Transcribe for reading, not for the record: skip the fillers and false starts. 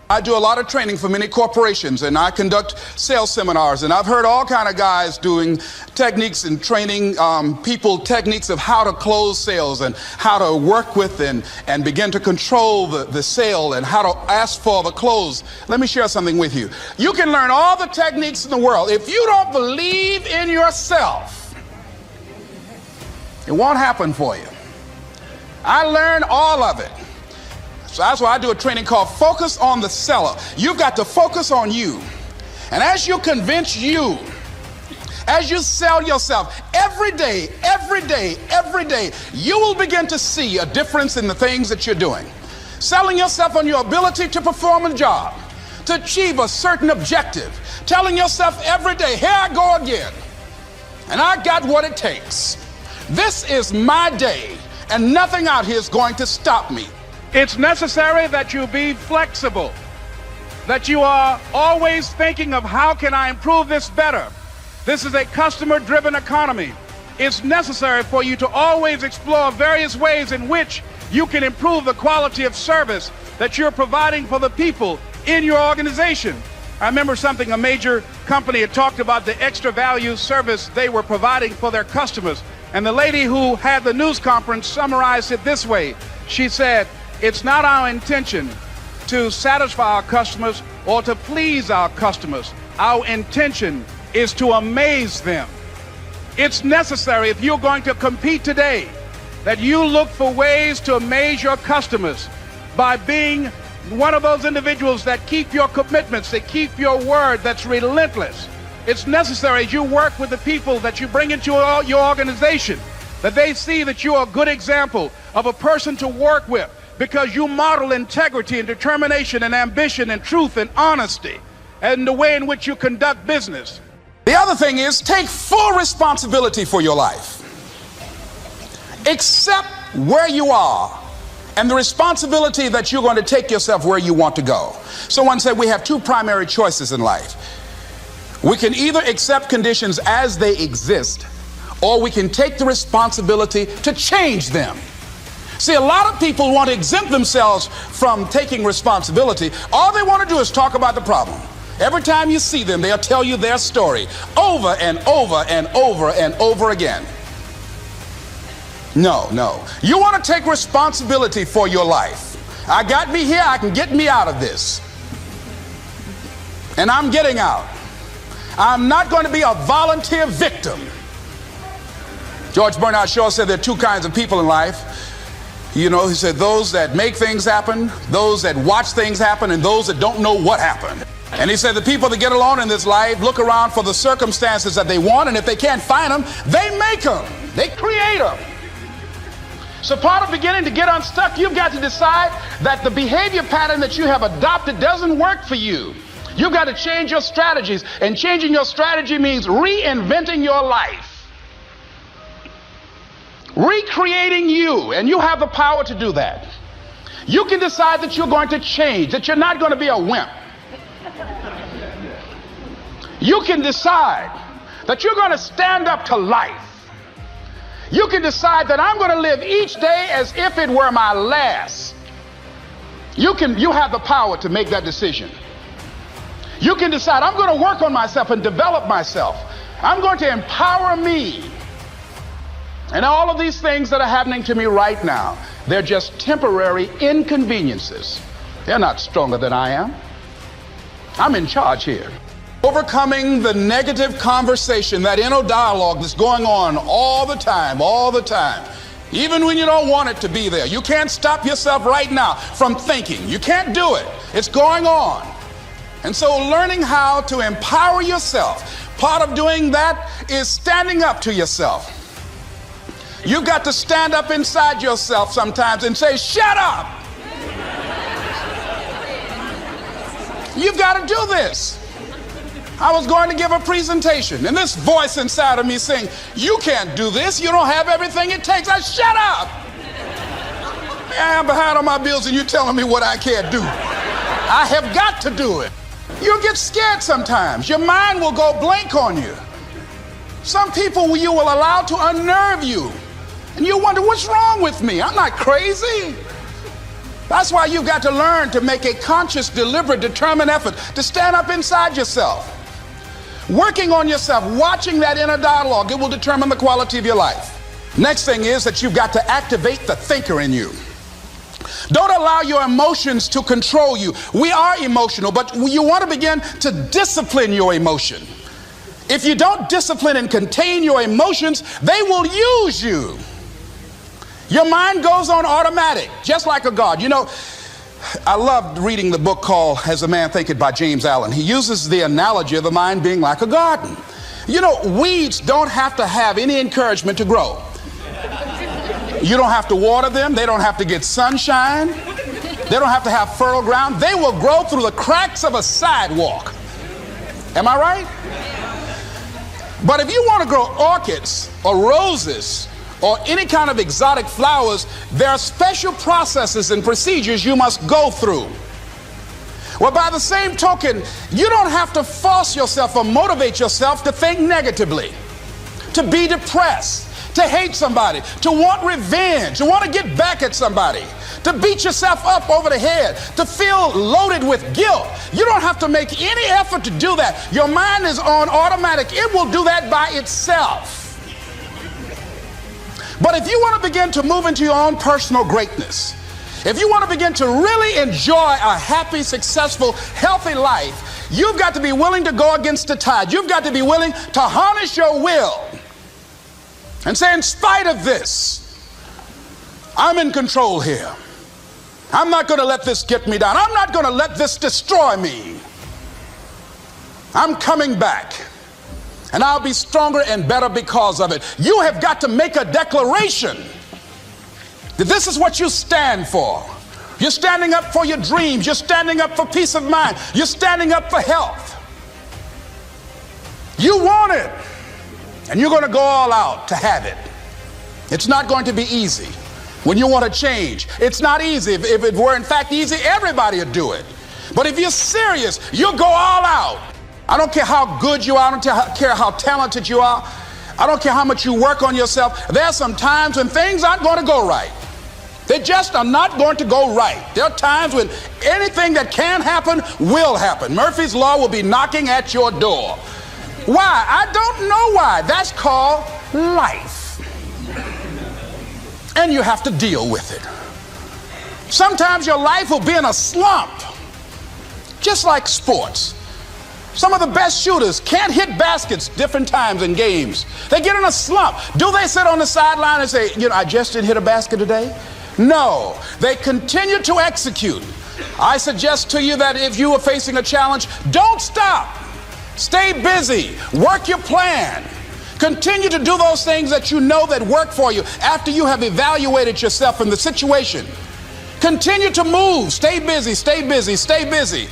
I do a lot of training for many corporations, and I conduct sales seminars, and I've heard all kind of guys doing techniques and training people techniques of how to close sales and how to work with and begin to control the sale and how to ask for the close. Let me share something with you. You can learn all the techniques in the world. If you don't believe in yourself, it won't happen for you. I learned all of it. So that's why I do a training called Focus on the Seller. You've got to focus on you. And as you convince you, as you sell yourself every day, you will begin to see a difference in the things that you're doing. Selling yourself on your ability to perform a job, to achieve a certain objective. Telling yourself every day, here I go again. And I got what it takes. This is my day, and nothing out here is going to stop me. It's necessary that you be flexible, that you are always thinking of how can I improve this better. This is a customer-driven economy. It's necessary for you to always explore various ways in which you can improve the quality of service that you're providing for the people in your organization. I remember something a major company had talked about, the extra value service they were providing for their customers. And the lady who had the news conference summarized it this way. She said, it's not our intention to satisfy our customers or to please our customers. Our intention is to amaze them. It's necessary, if you're going to compete today, that you look for ways to amaze your customers by being one of those individuals that keep your commitments, that keep your word, that's relentless. It's necessary as you work with the people that you bring into your organization, that they see that you're a good example of a person to work with, because you model integrity and determination and ambition and truth and honesty and the way in which you conduct business. The other thing is, take full responsibility for your life. Accept where you are and the responsibility that you're going to take yourself where you want to go. Someone said we have two primary choices in life. We can either accept conditions as they exist, or we can take the responsibility to change them. See, a lot of people want to exempt themselves from taking responsibility. All they want to do is talk about the problem. Every time you see them, they'll tell you their story over and over and over and over again. No. You want to take responsibility for your life. I got me here, I can get me out of this. And I'm getting out. I'm not going to be a volunteer victim. George Bernard Shaw said there are two kinds of people in life. You know, he said those that make things happen, those that watch things happen, and those that don't know what happened. And he said the people that get along in this life look around for the circumstances that they want, and if they can't find them, they make them. They create them. So part of beginning to get unstuck, you've got to decide that the behavior pattern that you have adopted doesn't work for you. You've got to change your strategies, and changing your strategy means reinventing your life. Recreating you, and you have the power to do that. You can decide that you're going to change, that you're not going to be a wimp. You can decide that you're going to stand up to life. You can decide that I'm going to live each day as if it were my last. You have the power to make that decision. You can decide I'm going to work on myself and develop myself. I'm going to empower me. And all of these things that are happening to me right now, they're just temporary inconveniences. They're not stronger than I am. I'm in charge here. Overcoming the negative conversation, that inner dialogue that's going on all the time, even when you don't want it to be there. You can't stop yourself right now from thinking. You can't do it. It's going on. And so learning how to empower yourself, part of doing that is standing up to yourself. You've got to stand up inside yourself sometimes and say, shut up. You've got to do this. I was going to give a presentation, and this voice inside of me saying, you can't do this. You don't have everything it takes. I shut up. I'm behind on my bills, and you're telling me what I can't do. I have got to do it. You'll get scared sometimes. Your mind will go blank on you. Some people you will allow to unnerve you. And you wonder, what's wrong with me? I'm not crazy. That's why you've got to learn to make a conscious, deliberate, determined effort to stand up inside yourself. Working on yourself, watching that inner dialogue, it will determine the quality of your life. Next thing is that you've got to activate the thinker in you. Don't allow your emotions to control you. We are emotional, but you want to begin to discipline your emotion. If you don't discipline and contain your emotions, they will use you. Your mind goes on automatic, just like a guard. You know, I loved reading the book called As a Man Thinketh by James Allen. He uses the analogy of the mind being like a garden. You know, weeds don't have to have any encouragement to grow. You don't have to water them. They don't have to get sunshine. They don't have to have fertile ground. They will grow through the cracks of a sidewalk. Am I right? But if you want to grow orchids or roses or any kind of exotic flowers, there are special processes and procedures you must go through. Well, by the same token, you don't have to force yourself or motivate yourself to think negatively, to be depressed, to hate somebody, to want revenge, to want to get back at somebody, to beat yourself up over the head, to feel loaded with guilt. You don't have to make any effort to do that. Your mind is on automatic. It will do that by itself. But if you want to begin to move into your own personal greatness, if you want to begin to really enjoy a happy, successful, healthy life, you've got to be willing to go against the tide. You've got to be willing to harness your will and say, in spite of this, I'm in control here. I'm not going to let this get me down. I'm not going to let this destroy me. I'm coming back, and I'll be stronger and better because of it. You have got to make a declaration that this is what you stand for. You're standing up for your dreams. You're standing up for peace of mind. You're standing up for health. You want it, and you're going to go all out to have it. It's not going to be easy. When you want to change, it's not easy. If it were in fact easy, everybody would do it. But if you're serious, you'll go all out. I don't care how good you are. I don't care how talented you are. I don't care how much you work on yourself. There are some times when things aren't going to go right. They just are not going to go right. There are times when anything that can happen will happen. Murphy's Law will be knocking at your door. Why? I don't know why. That's called life. And you have to deal with it. Sometimes your life will be in a slump, just like sports. Some of the best shooters can't hit baskets different times in games. They get in a slump. Do they sit on the sideline and say, you know, I just didn't hit a basket today? No, they continue to execute. I suggest to you that if you are facing a challenge, don't stop. Stay busy. Work your plan. Continue to do those things that you know that work for you after you have evaluated yourself in the situation. Continue to move. Stay busy, stay busy, stay busy.